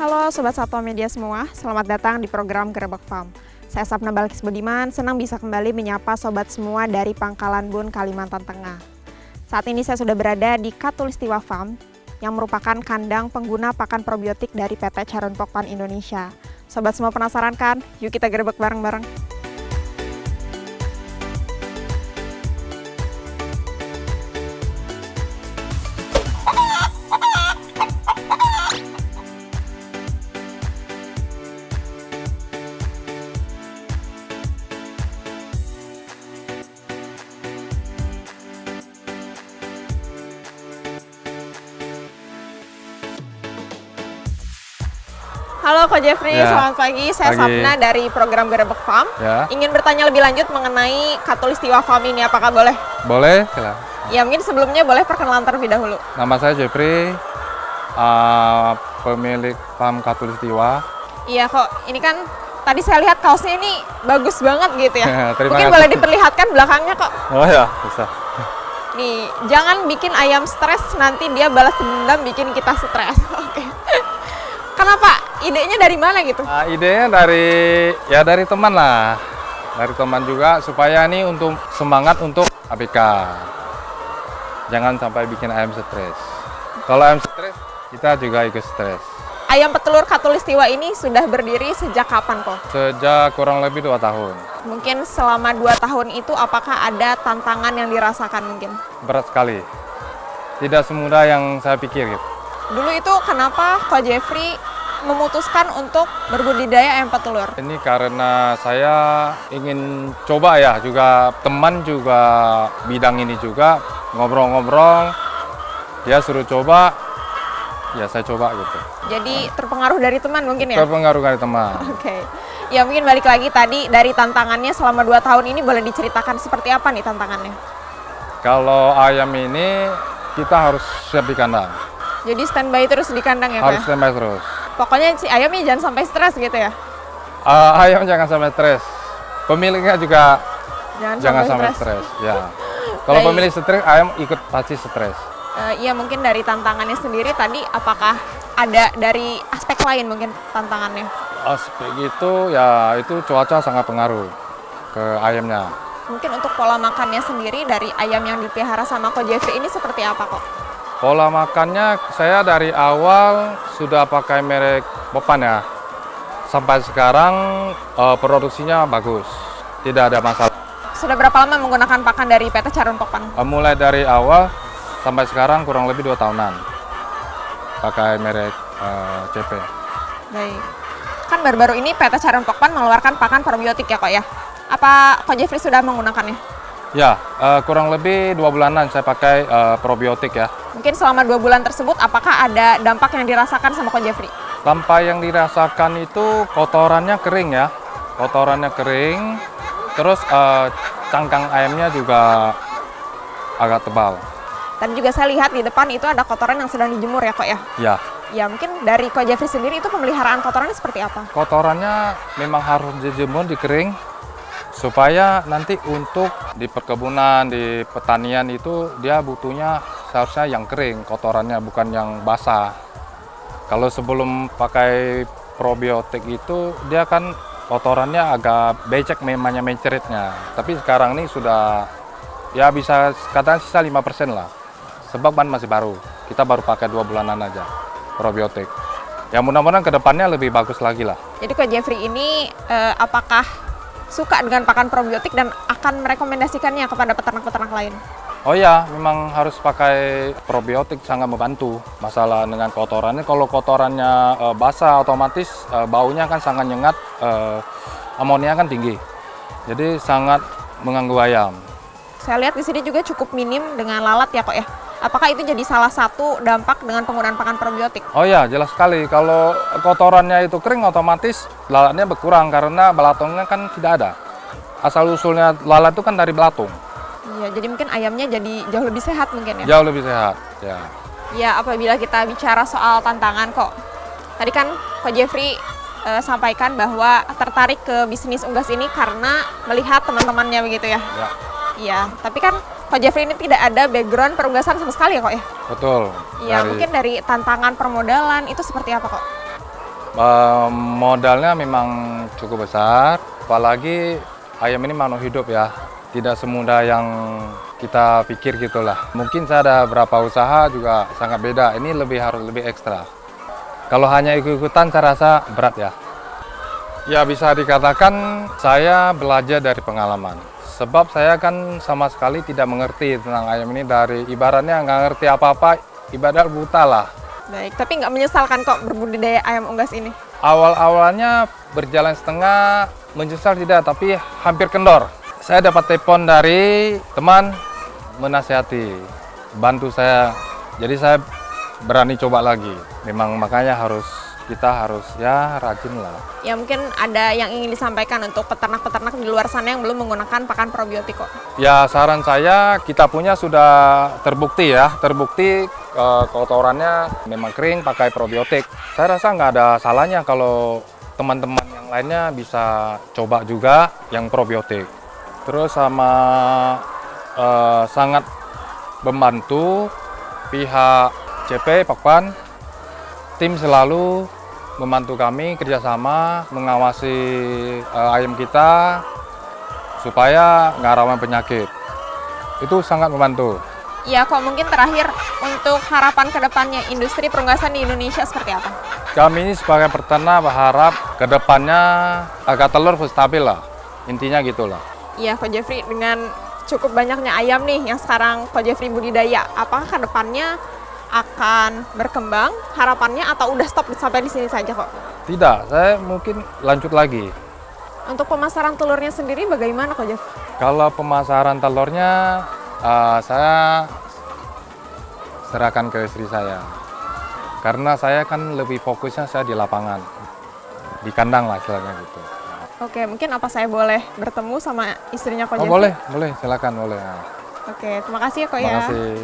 Halo Sobat Satwa Media semua, selamat datang di program Gerebek Farm. Saya Sapna Balkis Budiman, senang bisa kembali menyapa Sobat semua dari Pangkalan Bun, Kalimantan Tengah. Saat ini saya sudah berada di Khatulistiwa Farm, yang merupakan kandang pengguna pakan probiotik dari PT Charun Pokpan Indonesia. Sobat semua penasaran kan? Yuk kita gerebek bareng-bareng. Halo Ko Jeffrey, selamat pagi. Saya Sapna dari program Gerebek Farm. Ingin bertanya lebih lanjut mengenai Khatulistiwa Farm ini, apakah boleh? Boleh. Ya, mungkin sebelumnya boleh perkenalan terlebih dahulu. Nama saya Jeffrey, pemilik Farm Khatulistiwa. Iya kok, ini kan tadi saya lihat kaosnya ini bagus banget gitu ya. kasih. Mungkin boleh diperlihatkan belakangnya kok. Oh ya, bisa. Nih, jangan bikin ayam stres, nanti dia balas dendam bikin kita stres. Oke. Kenapa? Idenya dari mana gitu? Idenya dari teman lah, dari teman juga supaya ini untuk semangat untuk ABK. Jangan sampai bikin ayam stres. Kalau ayam stres, kita juga ikut stres. Ayam petelur Khatulistiwa ini sudah berdiri sejak kapan kok? Sejak kurang lebih 2 tahun. Mungkin selama 2 tahun itu apakah ada tantangan yang dirasakan mungkin? Berat sekali. Tidak semudah yang saya pikir gitu. Dulu itu kenapa Ko Jeffrey memutuskan untuk berbudidaya ayam petelur? Ini karena saya ingin coba ya, juga teman juga bidang ini juga, ngobrol-ngobrol, dia suruh coba, ya saya coba gitu. Jadi terpengaruh dari teman mungkin ya? Terpengaruh dari teman. Oke. Ya mungkin balik lagi tadi dari tantangannya selama 2 tahun ini, boleh diceritakan seperti apa nih tantangannya? Kalau ayam ini kita harus siap di kandang. Jadi standby terus di kandang ya Pak? Harus standby terus. Pokoknya si ayamnya jangan sampai stres gitu ya? Ayam jangan sampai stres. Pemiliknya juga jangan sampai stres. Ya. Kalau pemilik stres, ayam ikut pasti stres. Iya, mungkin dari tantangannya sendiri tadi, apakah ada dari aspek lain mungkin tantangannya? Aspek itu ya, itu cuaca sangat pengaruh ke ayamnya. Mungkin untuk pola makannya sendiri dari ayam yang dipelihara sama Ko Jeffrey ini seperti apa kok? Pola makannya saya dari awal sudah pakai merek Pokpan ya. Sampai sekarang produksinya bagus, tidak ada masalah. Sudah berapa lama menggunakan pakan dari PT Charun Pokpan? Mulai dari awal sampai sekarang kurang lebih 2 tahunan pakai merek CP. Baik. Kan baru-baru ini PT Charun Pokpan mengeluarkan pakan probiotik ya kok ya? Apa Ko Jeffrey sudah menggunakannya? Ya, kurang lebih 2 bulanan saya pakai probiotik ya. Mungkin selama 2 bulan tersebut, apakah ada dampak yang dirasakan sama Ko Jeffrey? Dampak yang dirasakan itu kotorannya kering ya. Kotorannya kering, terus cangkang ayamnya juga agak tebal. Tadi juga saya lihat di depan itu ada kotoran yang sedang dijemur ya kok ya? Ya. Ya mungkin dari Ko Jeffrey sendiri itu pemeliharaan kotorannya seperti apa? Kotorannya memang harus dijemur, dikering, supaya nanti untuk di perkebunan, di pertanian itu dia butuhnya seharusnya yang kering kotorannya, bukan yang basah. Kalau sebelum pakai probiotik itu dia kan kotorannya agak becek, memangnya menceritnya. Tapi sekarang ini sudah ya bisa katakan sisa 5% lah. Sebab ban masih baru, kita baru pakai 2 bulanan aja probiotik. Ya mudah-mudahan kedepannya lebih bagus lagi lah. Jadi Ko Jeffrey ini apakah suka dengan pakan probiotik dan akan merekomendasikannya kepada peternak-peternak lain? Oh ya, memang harus pakai probiotik, sangat membantu masalah dengan kotorannya. Kalau kotorannya basah, otomatis baunya kan sangat nyengat, amonia kan tinggi. Jadi sangat mengganggu ayam. Saya lihat di sini juga cukup minim dengan lalat ya kok ya? Apakah itu jadi salah satu dampak dengan penggunaan pakan probiotik? Oh ya, jelas sekali. Kalau kotorannya itu kering, otomatis lalatnya berkurang karena belatungnya kan tidak ada. Asal-usulnya lalat itu kan dari belatung. Iya, jadi mungkin ayamnya jadi jauh lebih sehat mungkin ya? Jauh lebih sehat, ya. Ya, apabila kita bicara soal tantangan kok. Tadi kan Ko Jeffrey sampaikan bahwa tertarik ke bisnis unggas ini karena melihat teman-temannya begitu ya? Ya. Iya, tapi kan Ko Jeffrey ini tidak ada background perunggasan sama sekali ya kok ya? Betul. Iya, mungkin dari tantangan permodalan itu seperti apa kok? Modalnya memang cukup besar, apalagi ayam ini makhluk hidup ya. Tidak semudah yang kita pikir gitulah. Mungkin saya ada berapa usaha juga sangat beda, ini harus lebih ekstra. Kalau hanya ikut-ikutan saya rasa berat ya. Ya bisa dikatakan saya belajar dari pengalaman. Sebab saya kan sama sekali tidak mengerti tentang ayam ini, dari ibaratnya nggak ngerti apa-apa, ibarat buta lah. Baik, tapi nggak menyesalkan kok berbudidaya ayam unggas ini? Awal-awalnya berjalan setengah, menyesal tidak, tapi hampir kendor. Saya dapat telepon dari teman menasihati, bantu saya, jadi saya berani coba lagi. Memang makanya kita harus ya rajin lah. Ya mungkin ada yang ingin disampaikan untuk peternak-peternak di luar sana yang belum menggunakan pakan probiotik kok. Ya saran saya, kita punya sudah terbukti kotorannya memang kering pakai probiotik. Saya rasa nggak ada salahnya kalau teman-teman yang lainnya bisa coba juga yang probiotik. Terus sangat membantu pihak CP Pokpan, tim selalu membantu kami kerjasama mengawasi ayam kita supaya nggak rawan penyakit. Itu sangat membantu. Ya kok mungkin terakhir untuk harapan kedepannya industri perunggasan di Indonesia seperti apa? Kami ini sebagai peternak berharap kedepannya harga telur stabil lah. Intinya gitulah. Iya Ko Jeffrey, dengan cukup banyaknya ayam nih yang sekarang Ko Jeffrey budidaya, apakah kedepannya akan berkembang harapannya atau udah stop sampai di sini saja kok? Tidak, saya mungkin lanjut lagi. Untuk pemasaran telurnya sendiri bagaimana kok Jeff? Kalau pemasaran telurnya saya serahkan ke istri saya. Karena saya kan lebih fokusnya saya di lapangan, di kandang lah istilahnya gitu. Oke, mungkin apa saya boleh bertemu sama istrinya Ko Jeffrey? Boleh, silakan boleh. Oke, terima kasih ya Ko Terima ya. kasih.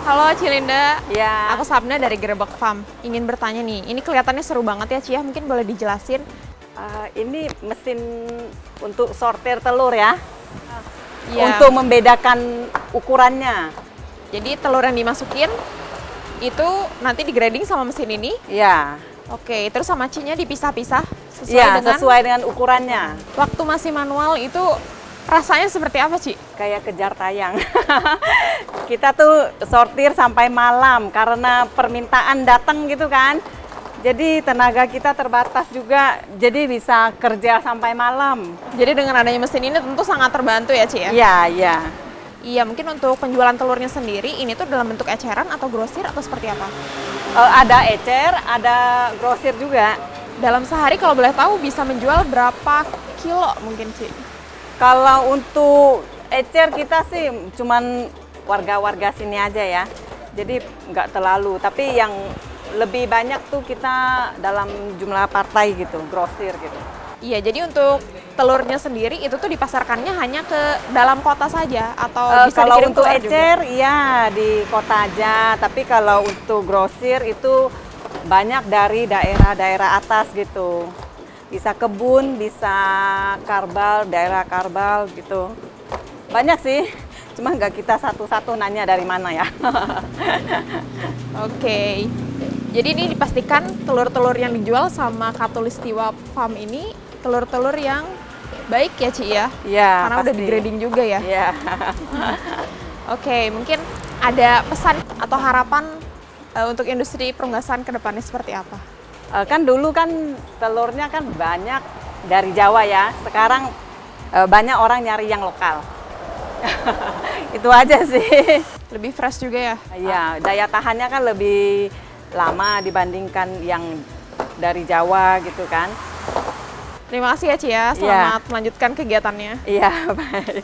Halo Cilinda, Ya, aku Sabna dari Gerebek Farm. Ingin bertanya nih, ini kelihatannya seru banget ya Cia, mungkin boleh dijelasin? ini mesin untuk sortir telur ya, Iya. untuk membedakan ukurannya. Jadi telur yang dimasukin itu nanti di-grading sama mesin ini. Ya, Oke, terus sama cinya dipisah-pisah sesuai ya dengan sesuai dengan ukurannya. waktu masih manual itu rasanya seperti apa, Ci? Kayak kejar tayang. Kita tuh sortir sampai malam karena permintaan datang gitu kan. Jadi tenaga kita terbatas juga, jadi bisa kerja sampai malam. Jadi dengan adanya mesin ini tentu sangat terbantu ya, Ci ya? Iya, iya. Iya, mungkin untuk penjualan telurnya sendiri ini tuh dalam bentuk eceran atau grosir atau seperti apa? Ada ecer, ada grosir juga. Dalam sehari kalau boleh tahu bisa menjual berapa kilo mungkin, Ci? Kalau untuk ecer kita sih cuman warga-warga sini aja ya. Jadi nggak terlalu, tapi yang lebih banyak tuh kita dalam jumlah partai gitu, grosir gitu. Iya, jadi untuk telurnya sendiri itu tuh dipasarkannya hanya ke dalam kota saja atau bisa Kalau dikirim untuk keluar juga? ecer, iya di kota aja. Tapi kalau untuk grosir itu banyak dari daerah-daerah atas gitu. Bisa Kebun, bisa Karbal, daerah Karbal gitu. Banyak sih, cuma nggak kita satu-satu nanya dari mana ya. Oke. Jadi ini dipastikan telur-telur yang dijual sama Khatulistiwa Farm ini telur-telur yang baik ya, Ci ya? Iya, Karena udah pasti. di-grading juga ya. Iya. Oke, mungkin ada pesan atau harapan untuk industri perunggasan ke depannya seperti apa? Kan dulu kan telurnya kan banyak dari Jawa ya. Sekarang banyak orang nyari yang lokal. Itu aja sih. Lebih fresh juga ya? Iya, daya tahannya kan lebih lama dibandingkan yang dari Jawa gitu kan. Terima kasih ya, Ci ya. Selamat melanjutkan kegiatannya. Iya, baik.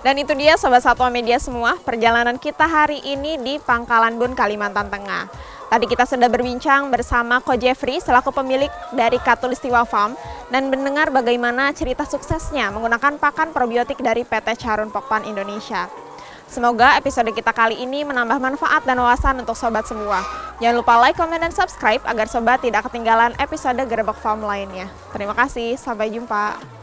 Dan itu dia Sobat Satwa Media semua, perjalanan kita hari ini di Pangkalan Bun, Kalimantan Tengah. Tadi kita sudah berbincang bersama Ko Jeffrey selaku pemilik dari Khatulistiwa Farm dan mendengar bagaimana cerita suksesnya menggunakan pakan probiotik dari PT Charun Pokpan Indonesia. Semoga episode kita kali ini menambah manfaat dan wawasan untuk sobat semua. Jangan lupa like, komen, dan subscribe agar sobat tidak ketinggalan episode Gerebek Farm lainnya. Terima kasih, sampai jumpa.